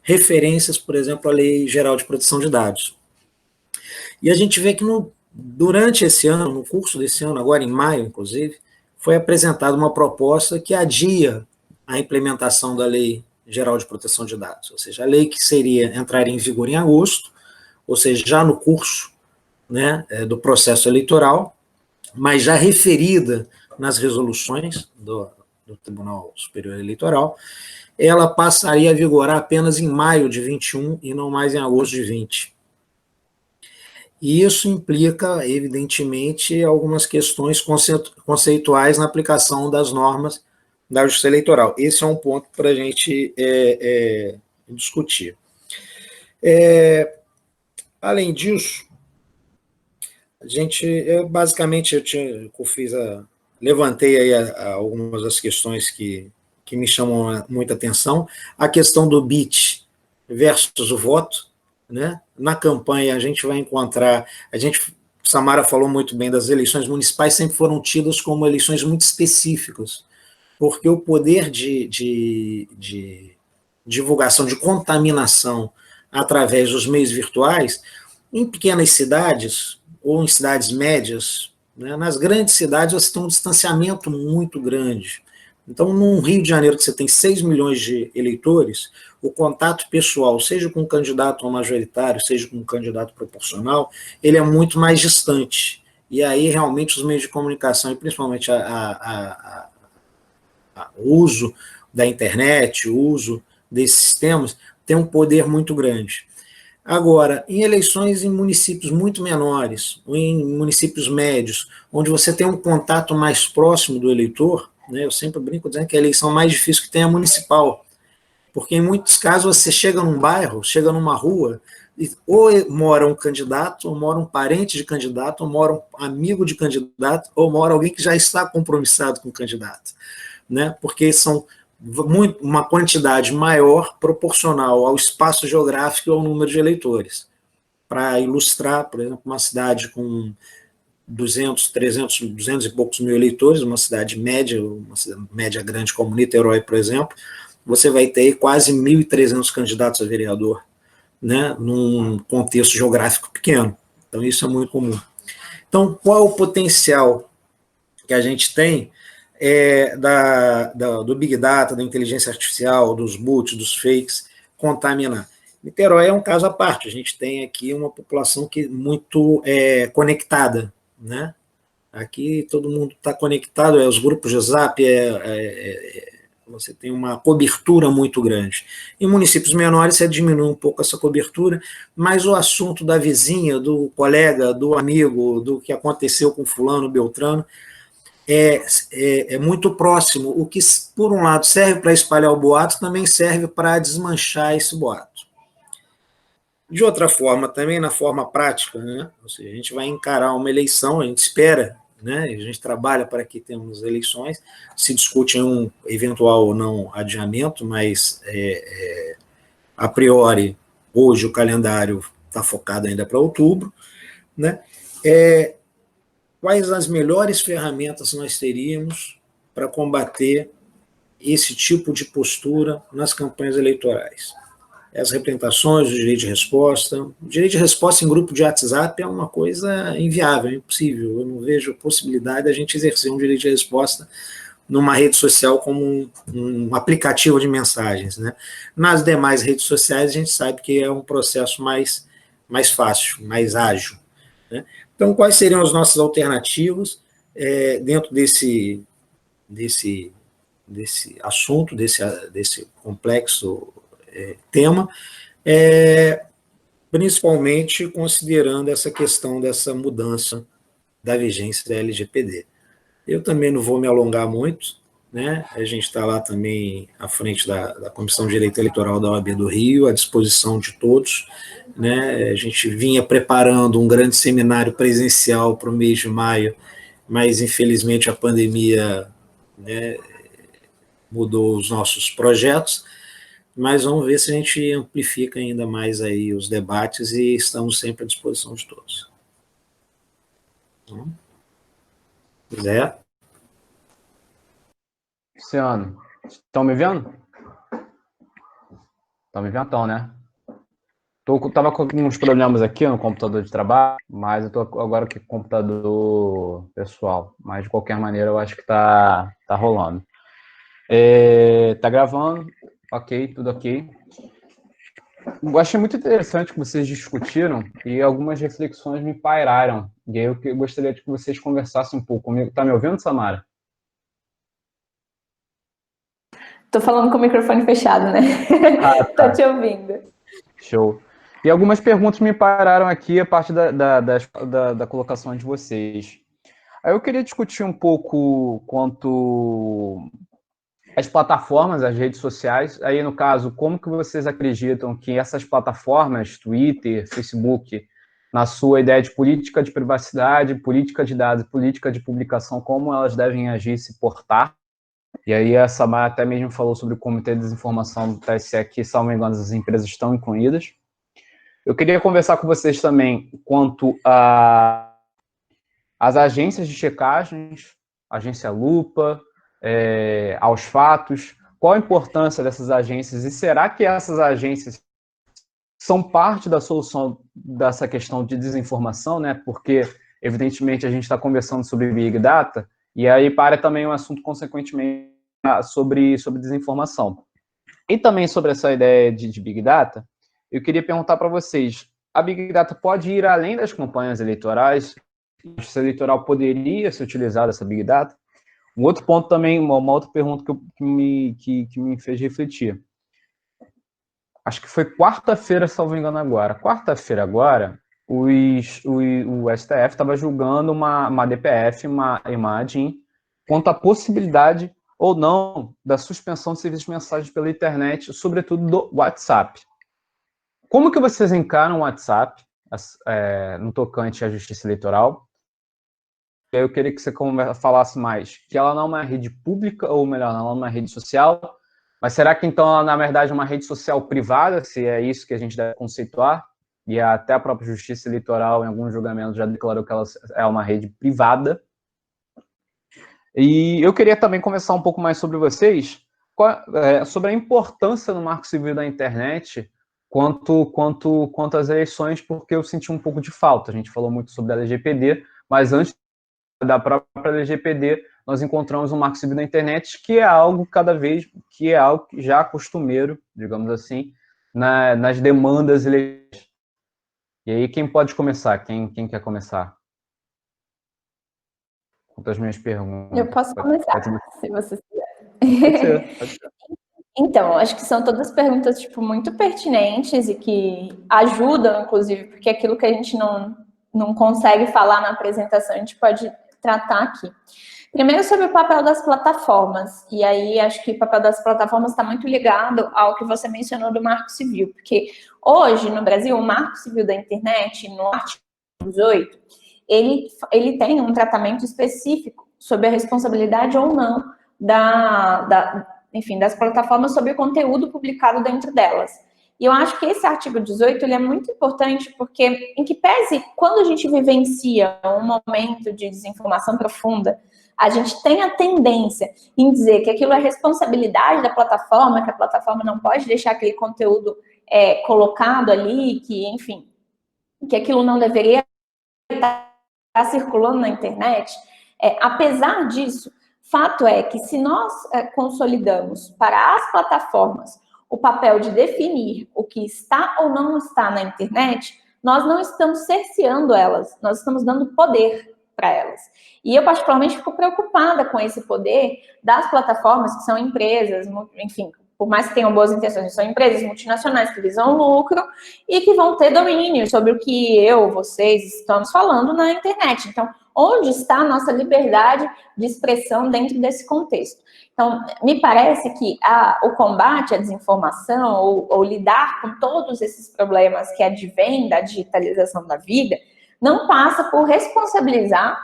referências, por exemplo, à Lei Geral de Proteção de Dados. E a gente vê que durante esse ano, no curso desse ano, agora em maio, inclusive, foi apresentada uma proposta que adia a implementação da Lei Geral de Proteção de Dados, ou seja, a lei que entraria em vigor em agosto, ou seja, já no curso, né, do processo eleitoral, mas já referida nas resoluções do Tribunal Superior Eleitoral, ela passaria a vigorar apenas em maio de 21 e não mais em agosto de 20. E isso implica, evidentemente, algumas questões conceituais na aplicação das normas da Justiça Eleitoral. Esse é um ponto para a gente discutir. Além disso, a gente, levantei aí algumas das questões que me chamam muita atenção. A questão do bit versus o voto, né? Na campanha a gente vai encontrar, Samara falou muito bem das eleições municipais, sempre foram tidas como eleições muito específicas, porque o poder de divulgação, de contaminação através dos meios virtuais, em pequenas cidades ou em cidades médias, né, nas grandes cidades você tem um distanciamento muito grande. Então, num Rio de Janeiro, que você tem 6 milhões de eleitores, o contato pessoal, seja com um candidato majoritário, seja com um candidato proporcional, ele é muito mais distante. E aí, realmente, os meios de comunicação, e principalmente o uso da internet, o uso desses sistemas, tem um poder muito grande. Agora, em eleições em municípios muito menores, ou em municípios médios, onde você tem um contato mais próximo do eleitor, né, eu sempre brinco dizendo que a eleição mais difícil que tem é a municipal, porque em muitos casos você chega num bairro, chega numa rua, e ou mora um candidato, ou mora um parente de candidato, ou mora um amigo de candidato, ou mora alguém que já está compromissado com o candidato, né, porque são uma quantidade maior proporcional ao espaço geográfico e ao número de eleitores. Para ilustrar, por exemplo, uma cidade com 200, 300, 200 e poucos mil eleitores, uma cidade média, uma cidade média grande como Niterói, por exemplo, você vai ter quase 1.300 candidatos a vereador, né, num contexto geográfico pequeno. Então, isso é muito comum. Então, qual o potencial que a gente tem do Big Data, da inteligência artificial, dos bots, dos fakes, contaminar? Niterói é um caso à parte, a gente tem aqui uma população que muito conectada, né? Aqui todo mundo está conectado, os grupos de Zap, você tem uma cobertura muito grande. Em municípios menores você diminui um pouco essa cobertura, mas o assunto da vizinha, do colega, do amigo, do que aconteceu com fulano, Beltrano, é muito próximo, o que, por um lado, serve para espalhar o boato, também serve para desmanchar esse boato. De outra forma, também na forma prática, né? Ou seja, a gente vai encarar uma eleição, a gente espera, né? A gente trabalha para que tenhamos eleições, se discute um eventual ou não adiamento, mas a priori, hoje o calendário está focado ainda para outubro, né? Quais as melhores ferramentas nós teríamos para combater esse tipo de postura nas campanhas eleitorais? As representações, o direito de resposta. O direito de resposta em grupo de WhatsApp é uma coisa inviável, impossível. Eu não vejo possibilidade da gente exercer um direito de resposta numa rede social como um aplicativo de mensagens, né? Nas demais redes sociais, a gente sabe que é um processo mais fácil, mais ágil, né? Então, quais seriam as nossas alternativas dentro desse assunto, desse complexo tema, principalmente considerando essa questão dessa mudança da vigência da LGPD. Eu também não vou me alongar muito, né? A gente está lá também à frente da Comissão de Direito Eleitoral da OAB do Rio, à disposição de todos, né? A gente vinha preparando um grande seminário presencial para o mês de maio, mas infelizmente a pandemia, né, mudou os nossos projetos, mas vamos ver se a gente amplifica ainda mais aí os debates e estamos sempre à disposição de todos. Zé? Luciano, estão me vendo? Tá me vendo, né? Tava com alguns problemas aqui no computador de trabalho, mas eu tô agora aqui com o computador pessoal. Mas, de qualquer maneira, eu acho que tá rolando. Tá gravando, ok, tudo ok. Eu achei muito interessante que vocês discutiram e algumas reflexões me pairaram. E aí eu gostaria de que vocês conversassem um pouco comigo. Tá me ouvindo, Samara? Tô falando com o microfone fechado, né? Ah, Tô tá. te ouvindo. Show. E algumas perguntas me pararam aqui a partir da colocação de vocês. Aí eu queria discutir um pouco quanto às plataformas, as redes sociais. Aí, no caso, como que vocês acreditam que essas plataformas, Twitter, Facebook, na sua ideia de política de privacidade, política de dados, política de publicação, como elas devem agir e se portar? E aí a Samara até mesmo falou sobre o Comitê de Desinformação do TSE, que, salvo engano, as empresas estão incluídas. Eu queria conversar com vocês também quanto às agências de checagens, agência Lupa, aos fatos, qual a importância dessas agências e será que essas agências são parte da solução dessa questão de desinformação, né? Porque, evidentemente, a gente está conversando sobre Big Data e aí para também um assunto, consequentemente, sobre desinformação. E também sobre essa ideia de Big Data, eu queria perguntar para vocês, a Big Data pode ir além das campanhas eleitorais? A justiça eleitoral poderia ser utilizada essa Big Data? Um outro ponto também, uma outra pergunta que me fez refletir. Acho que foi quarta-feira, salvo engano agora. Quarta-feira agora, o STF estava julgando uma DPF, uma imagem, quanto à possibilidade ou não da suspensão de serviços de mensagem pela internet, sobretudo do WhatsApp. Como que vocês encaram o WhatsApp no tocante à justiça eleitoral? Eu queria que você falasse mais que ela não é uma rede pública, ou melhor, ela não é uma rede social, mas será que então ela, na verdade, é uma rede social privada, se é isso que a gente deve conceituar? E até a própria Justiça Eleitoral, em alguns julgamentos, já declarou que ela é uma rede privada. E eu queria também conversar um pouco mais sobre vocês, sobre a importância do Marco Civil da internet quanto às eleições, porque eu senti um pouco de falta. A gente falou muito sobre a LGPD, mas antes da própria LGPD, nós encontramos um Marco Civil da internet, que é algo já costumeiro, digamos assim, nas demandas eleitorais. E aí, quem pode começar? Quem quer começar? Quanto às minhas perguntas. Eu posso começar, se você quiser. Pode ser, pode ser. Então, acho que são todas perguntas, tipo, muito pertinentes e que ajudam, inclusive, porque aquilo que a gente não consegue falar na apresentação, a gente pode tratar aqui. Primeiro, sobre o papel das plataformas. E aí, acho que o papel das plataformas está muito ligado ao que você mencionou do Marco Civil. Porque hoje, no Brasil, o Marco Civil da Internet, no artigo 18, ele tem um tratamento específico sobre a responsabilidade ou não enfim, das plataformas sobre o conteúdo publicado dentro delas. E eu acho que esse artigo 18 ele é muito importante porque, em que pese, quando a gente vivencia um momento de desinformação profunda, a gente tem a tendência em dizer que aquilo é responsabilidade da plataforma, que a plataforma não pode deixar aquele conteúdo colocado ali, que, enfim, que aquilo não deveria estar circulando na internet. Apesar disso, fato é que se nós consolidamos para as plataformas o papel de definir o que está ou não está na internet, nós não estamos cerceando elas, nós estamos dando poder para elas. E eu, particularmente, fico preocupada com esse poder das plataformas, que são empresas, enfim, por mais que tenham boas intenções, são empresas multinacionais que visam lucro e que vão ter domínio sobre o que vocês estamos falando na internet. Então, onde está a nossa liberdade de expressão dentro desse contexto? Então, me parece que o combate à desinformação ou lidar com todos esses problemas que advêm da digitalização da vida não passa por responsabilizar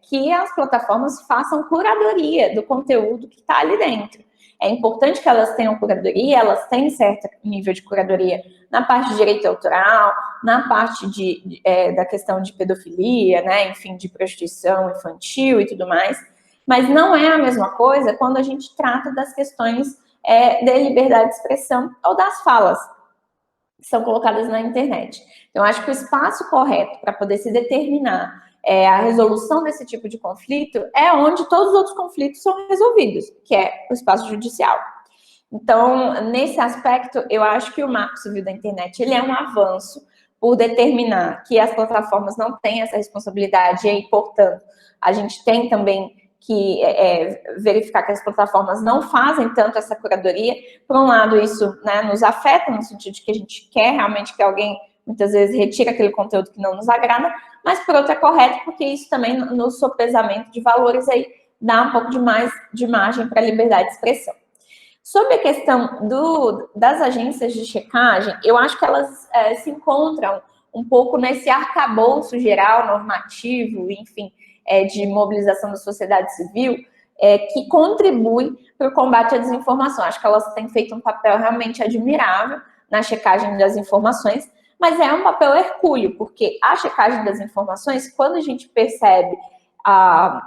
que as plataformas façam curadoria do conteúdo que está ali dentro. É importante que elas tenham curadoria, elas têm certo nível de curadoria na parte de direito autoral, na parte da questão de pedofilia, né, enfim, de prostituição infantil e tudo mais, mas não é a mesma coisa quando a gente trata das questões da liberdade de expressão ou das falas que são colocadas na internet. Então, acho que o espaço correto para poder se determinar a resolução desse tipo de conflito é onde todos os outros conflitos são resolvidos, que é o espaço judicial. Então, nesse aspecto, eu acho que o Marco Civil da Internet ele é um avanço por determinar que as plataformas não têm essa responsabilidade e, portanto, a gente tem também que verificar que as plataformas não fazem tanto essa curadoria. Por um lado, isso, né, nos afeta, no sentido de que a gente quer realmente que alguém, muitas vezes, retire aquele conteúdo que não nos agrada, mas, por outro, é correto, porque isso também, no sopesamento de valores, aí, dá um pouco de mais de margem para a liberdade de expressão. Sobre a questão das agências de checagem, eu acho que elas se encontram um pouco nesse arcabouço geral, normativo, enfim, de mobilização da sociedade civil, que contribui para o combate à desinformação. Acho que elas têm feito um papel realmente admirável na checagem das informações, mas é um papel hercúleo, porque a checagem das informações, quando a gente percebe a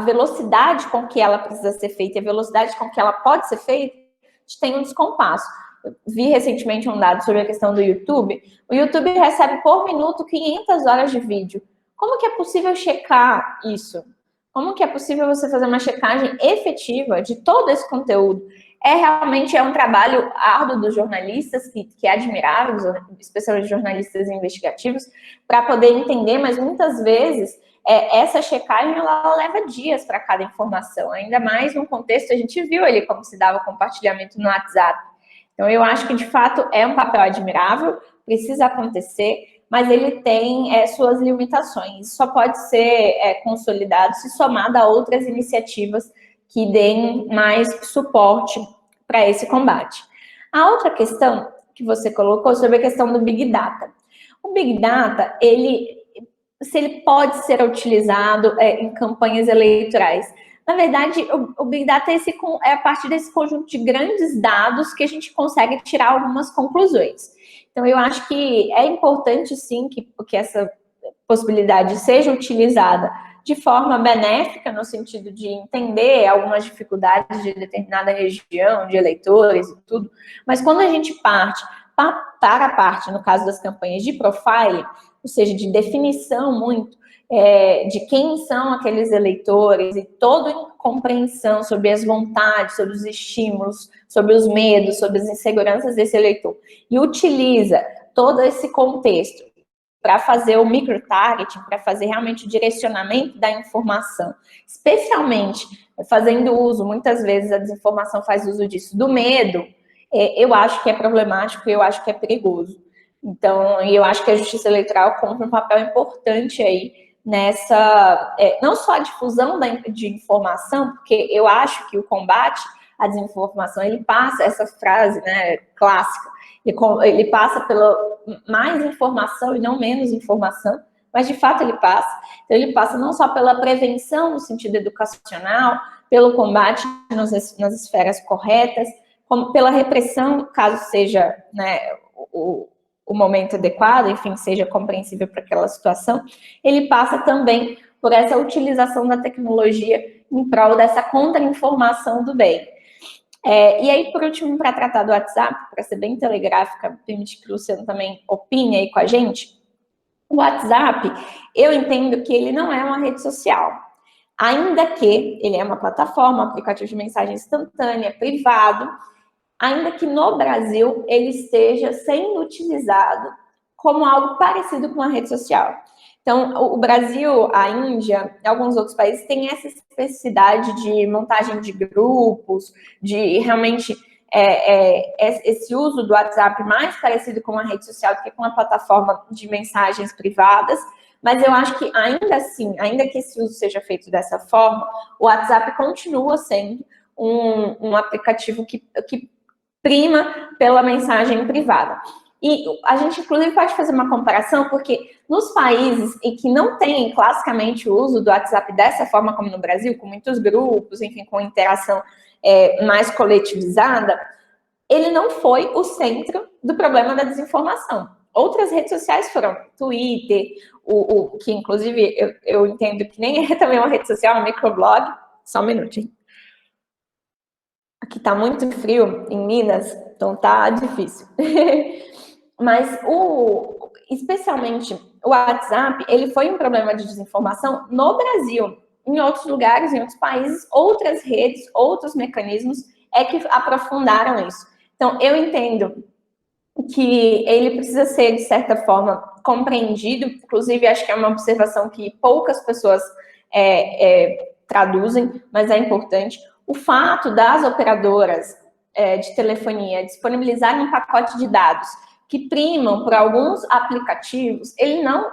velocidade com que ela precisa ser feita e a velocidade com que ela pode ser feita, a gente tem um descompasso. Eu vi recentemente um dado sobre a questão do YouTube. O YouTube recebe por minuto 500 horas de vídeo. Como que é possível checar isso? Como que é possível você fazer uma checagem efetiva de todo esse conteúdo? Realmente um trabalho árduo dos jornalistas, que é admirável, especialmente jornalistas investigativos, para poder entender, mas muitas vezes essa checagem ela leva dias para cada informação, ainda mais no contexto, a gente viu ali como se dava o compartilhamento no WhatsApp. Então, eu acho que, de fato, é um papel admirável, precisa acontecer, mas ele tem suas limitações. Só pode ser consolidado se somado a outras iniciativas que deem mais suporte para esse combate. A outra questão que você colocou sobre a questão do Big Data. O Big Data, se ele pode ser utilizado em campanhas eleitorais. Na verdade, o Big Data é a partir desse conjunto de grandes dados que a gente consegue tirar algumas conclusões. Então, eu acho que é importante, sim, que essa possibilidade seja utilizada de forma benéfica, no sentido de entender algumas dificuldades de determinada região, de eleitores e tudo, mas quando a gente parte para a parte, no caso das campanhas de profiling, ou seja, de definição muito de quem são aqueles eleitores e toda compreensão sobre as vontades, sobre os estímulos, sobre os medos, sobre as inseguranças desse eleitor, e utiliza todo esse contexto para fazer o microtargeting, para fazer realmente o direcionamento da informação, especialmente fazendo uso, muitas vezes a desinformação faz uso disso, do medo, eu acho que é problemático, eu acho que é perigoso. Então, eu acho que a Justiça Eleitoral cumpre um papel importante aí nessa, não só a difusão de informação, porque eu acho que o combate à desinformação, ele passa, essa frase, né, clássica, ele passa pela mais informação e não menos informação, mas de fato ele passa. Então, ele passa não só pela prevenção no sentido educacional, pelo combate nas esferas corretas, como pela repressão, caso seja, né, o momento adequado, enfim, seja compreensível para aquela situação, ele passa também por essa utilização da tecnologia em prol dessa contra-informação do bem. E aí, por último, para tratar do WhatsApp, para ser bem telegráfica, permite que o Luciano também opine aí com a gente, o WhatsApp, eu entendo que ele não é uma rede social, ainda que ele é uma plataforma, um aplicativo de mensagem instantânea, privado, ainda que no Brasil ele esteja sendo utilizado como algo parecido com uma rede social. Então, o Brasil, a Índia e alguns outros países têm essa especificidade de montagem de grupos, de realmente esse uso do WhatsApp mais parecido com uma rede social do que com uma plataforma de mensagens privadas, mas eu acho que ainda assim, ainda que esse uso seja feito dessa forma, o WhatsApp continua sendo um aplicativo que prima pela mensagem privada. E a gente, inclusive, pode fazer uma comparação, porque nos países em que não tem classicamente o uso do WhatsApp dessa forma como no Brasil, com muitos grupos, enfim, com interação mais coletivizada, ele não foi o centro do problema da desinformação. Outras redes sociais foram Twitter, que inclusive eu entendo que nem é também uma rede social, um microblog. Só um minutinho. Aqui tá muito frio em Minas, então tá difícil. Mas especialmente o WhatsApp, ele foi um problema de desinformação no Brasil. Em outros lugares, em outros países, outras redes, outros mecanismos é que aprofundaram isso. Então, eu entendo que ele precisa ser, de certa forma, compreendido. Inclusive, acho que é uma observação que poucas pessoas traduzem, mas é importante. O fato das operadoras de telefonia disponibilizarem um pacote de dados que primam por alguns aplicativos, ele não,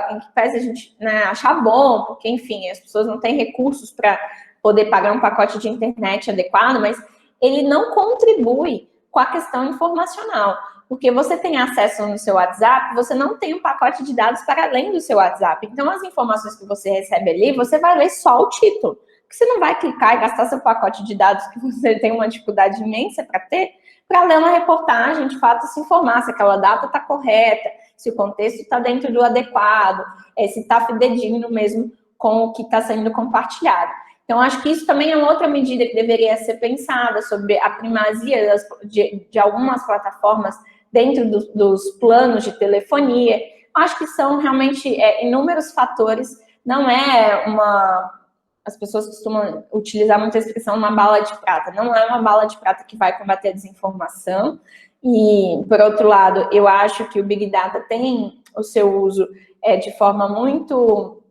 em que pese a gente achar bom, porque, enfim, as pessoas não têm recursos para poder pagar um pacote de internet adequado, mas ele não contribui com a questão informacional, porque você tem acesso no seu WhatsApp, você não tem um pacote de dados para além do seu WhatsApp. Então, as informações que você recebe ali, você vai ler só o título, porque você não vai clicar e gastar seu pacote de dados que você tem uma dificuldade imensa para ter, para ler uma reportagem, de fato, se informar se aquela data está correta, se o contexto está dentro do adequado, se está fidedigno mesmo com o que está sendo compartilhado. Então, acho que isso também é uma outra medida que deveria ser pensada sobre a primazia de algumas plataformas dentro dos planos de telefonia. Acho que são realmente inúmeros fatores, não é as pessoas costumam utilizar muita expressão uma bala de prata. Não é uma bala de prata que vai combater a desinformação. E, por outro lado, eu acho que o Big Data tem o seu uso de forma muito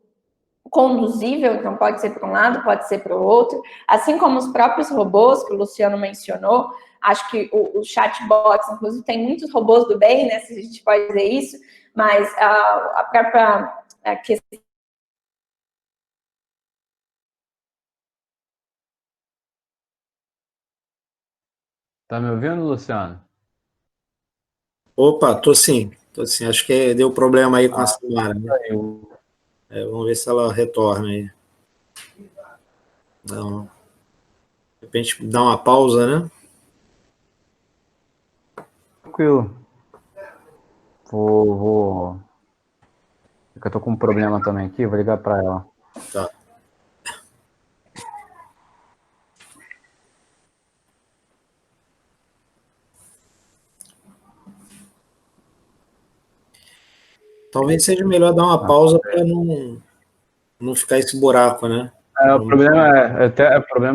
conduzível, então pode ser para um lado, pode ser para o outro, assim como os próprios robôs que o Luciano mencionou. Acho que o chatbots, inclusive, tem muitos robôs do bem, né, se a gente pode dizer isso, mas a própria questão. Tá me ouvindo, Luciano? Opa, tô sim. Acho que deu problema aí com a Samara, né? Vamos ver se ela retorna aí. Não. De repente dá uma pausa, né? Tranquilo. Vou. Eu tô com um problema também aqui, vou ligar para ela. Tá. Talvez seja melhor dar uma pausa para não ficar esse buraco, né? O problema é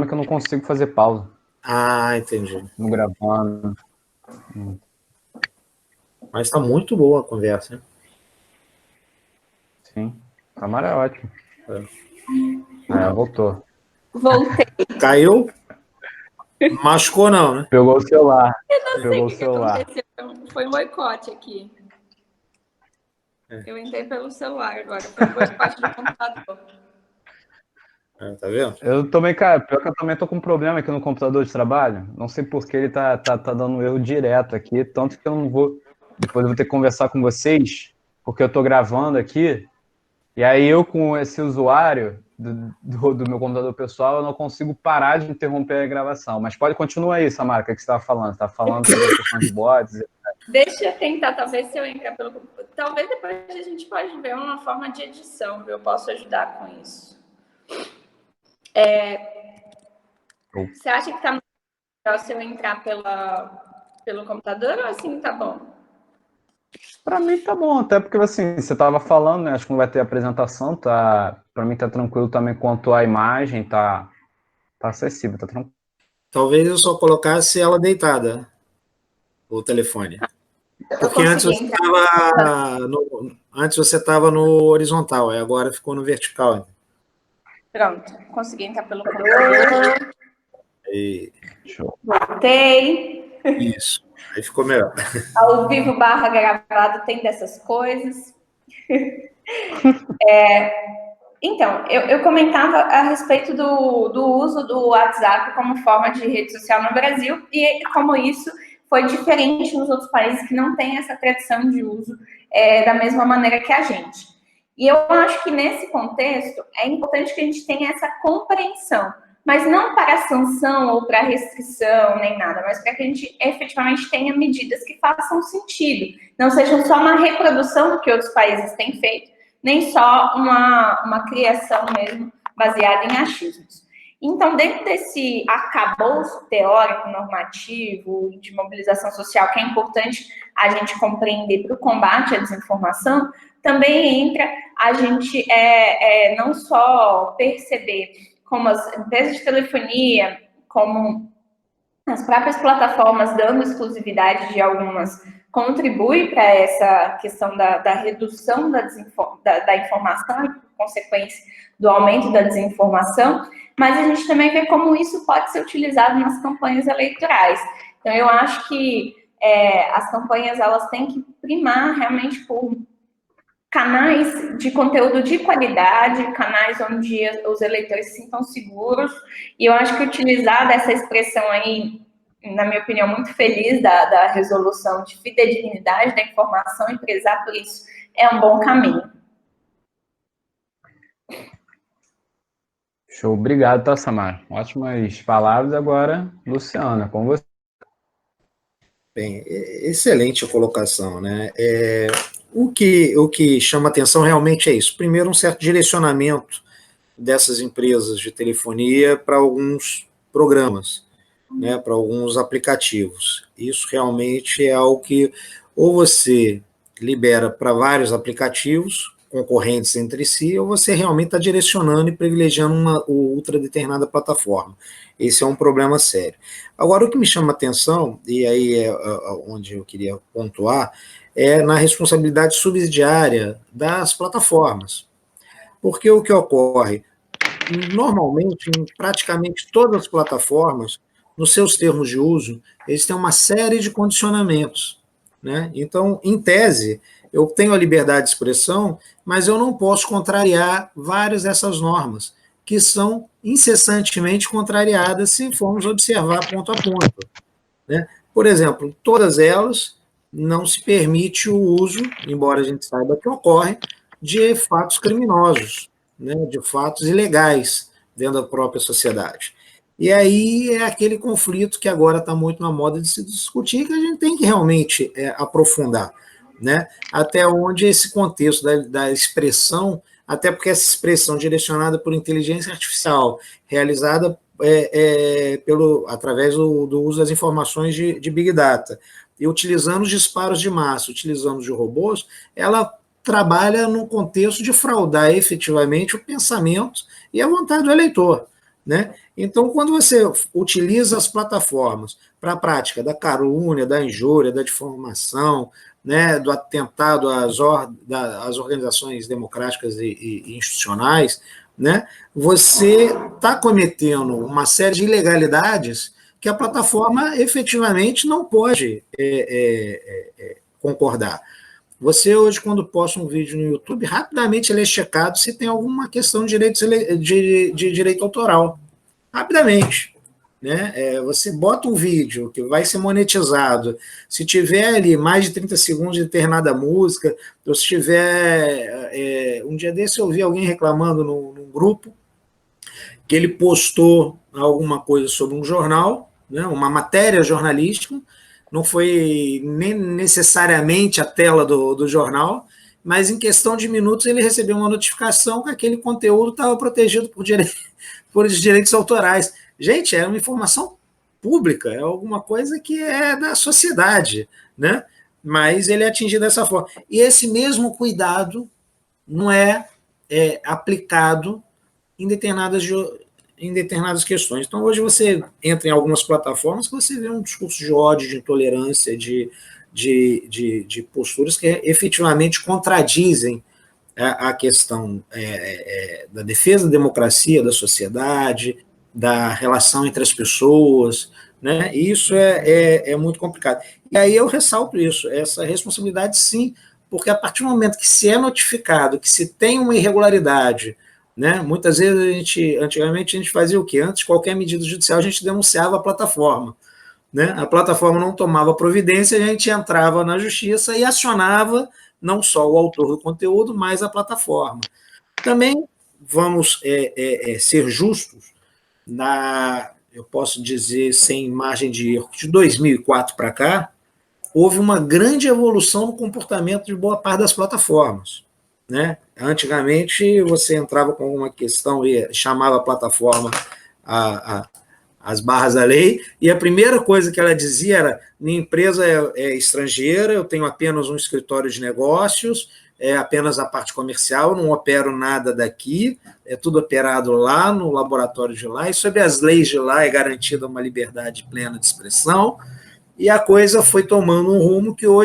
que eu não consigo fazer pausa. Ah, entendi. No gravando. Mas tá muito boa a conversa, né? Sim. Samara é ótimo. Voltou. Voltei. Caiu? Machucou não, né? Pegou o celular. Eu não sei o que aconteceu. Foi um boicote aqui. Eu entrei pelo celular agora. Foi um boicote do computador. Tá vendo? Eu também, cara, pior que eu também tô com um problema aqui no computador de trabalho. Não sei por que ele tá dando erro direto aqui, tanto que eu não vou. Depois eu vou ter que conversar com vocês, porque eu tô gravando aqui, e aí eu, com esse usuário do meu computador pessoal, eu não consigo parar de interromper a gravação. Mas pode continuar aí, Samara, o que você estava falando? Você estava falando sobre a questão de bots. Deixa eu tentar, talvez se eu entrar pelo computador. Talvez depois a gente pode ver uma forma de edição, eu posso ajudar com isso. Você acha que tá melhor se eu entrar pelo computador ou assim tá bom? Para mim tá bom, até porque assim, você estava falando, né? Acho que não vai ter apresentação, tá? Para mim tá tranquilo também quanto à imagem, tá acessível, tá tranquilo. Talvez eu só colocasse ela deitada, o telefone. Porque antes você estava no horizontal, e agora ficou no vertical. Pronto, consegui entrar pelo computador. Show. Voltei. Isso, aí ficou melhor. Ao vivo / gravado tem dessas coisas. Então, eu comentava a respeito do uso do WhatsApp como forma de rede social no Brasil e como isso foi diferente nos outros países que não têm essa tradição de uso da mesma maneira que a gente. E eu acho que nesse contexto é importante que a gente tenha essa compreensão, mas não para sanção ou para restrição nem nada, mas para que a gente efetivamente tenha medidas que façam sentido, não sejam só uma reprodução do que outros países têm feito, nem só uma criação mesmo baseada em achismos. Então, dentro desse arcabouço teórico, normativo, de mobilização social, que é importante a gente compreender para o combate à desinformação, também entra a gente não só perceber como as empresas de telefonia, como as próprias plataformas dando exclusividade de algumas, contribui para essa questão da redução da informação e, por consequência, do aumento da desinformação, mas a gente também vê como isso pode ser utilizado nas campanhas eleitorais. Então, eu acho que as campanhas elas têm que primar realmente por canais de conteúdo de qualidade, canais onde os eleitores se sintam seguros, e eu acho que utilizar dessa expressão aí, na minha opinião, muito feliz da resolução de fidedignidade da informação e prezar por isso é um bom caminho. Show, obrigado, tá, Samara? Ótimas palavras. Agora, Luciana, com você. Bem, excelente a colocação, né? O que chama atenção realmente é isso. Primeiro, um certo direcionamento dessas empresas de telefonia para alguns programas, né, para alguns aplicativos. Isso realmente é algo que ou você libera para vários aplicativos concorrentes entre si, ou você realmente está direcionando e privilegiando uma ou outra determinada plataforma. Esse é um problema sério. Agora, o que me chama a atenção, e aí é onde eu queria pontuar, é na responsabilidade subsidiária das plataformas. Porque o que ocorre? Normalmente, em praticamente todas as plataformas, nos seus termos de uso, eles têm uma série de condicionamentos, né? Então, em tese, eu tenho a liberdade de expressão, mas eu não posso contrariar várias dessas normas, que são incessantemente contrariadas se formos observar ponto a ponto, né? Por exemplo, todas elas não se permite o uso, embora a gente saiba que ocorre, de fatos criminosos, né, de fatos ilegais dentro da própria sociedade. E aí é aquele conflito que agora está muito na moda de se discutir, que a gente tem que realmente aprofundar, né? Até onde esse contexto da expressão, até porque essa expressão direcionada por inteligência artificial, realizada através do uso das informações de Big Data, e utilizando os disparos de massa, utilizando os robôs, ela trabalha no contexto de fraudar efetivamente o pensamento e a vontade do eleitor, né? Então, quando você utiliza as plataformas para a prática da calúnia, da injúria, da difamação, né, do atentado às organizações democráticas e institucionais, né, você está cometendo uma série de ilegalidades que a plataforma efetivamente não pode concordar. Você hoje, quando posta um vídeo no YouTube, rapidamente ele é checado se tem alguma questão de direito autoral. Rapidamente. Né? Você bota um vídeo que vai ser monetizado, se tiver ali mais de 30 segundos de determinada música, ou se tiver... um dia desse eu vi alguém reclamando num grupo que ele postou alguma coisa sobre um jornal, né, uma matéria jornalística, não foi nem necessariamente a tela do jornal, mas em questão de minutos ele recebeu uma notificação que aquele conteúdo estava protegido por direitos autorais. Gente, é uma informação pública, é alguma coisa que é da sociedade, né? Mas ele é atingido dessa forma. E esse mesmo cuidado não é aplicado em determinadas questões. Então, hoje você entra em algumas plataformas que você vê um discurso de ódio, de intolerância, de posturas que efetivamente contradizem a questão da defesa da democracia, da sociedade, da relação entre as pessoas, né? E isso é muito complicado. E aí eu ressalto isso, essa responsabilidade sim, porque a partir do momento que se é notificado, que se tem uma irregularidade, né? Muitas vezes antigamente a gente fazia o quê? Antes de qualquer medida judicial, a gente denunciava a plataforma, né? A plataforma não tomava providência, a gente entrava na justiça e acionava não só o autor do conteúdo, mas a plataforma. Também vamos ser justos, eu posso dizer, sem margem de erro, de 2004 para cá, houve uma grande evolução no comportamento de boa parte das plataformas, né? Antigamente, você entrava com alguma questão e chamava a plataforma as barras da lei, e a primeira coisa que ela dizia era: minha empresa é estrangeira, eu tenho apenas um escritório de negócios, é apenas a parte comercial, eu não opero nada daqui, é tudo operado lá no laboratório de lá, e sob as leis de lá é garantida uma liberdade plena de expressão, e a coisa foi tomando um rumo que hoje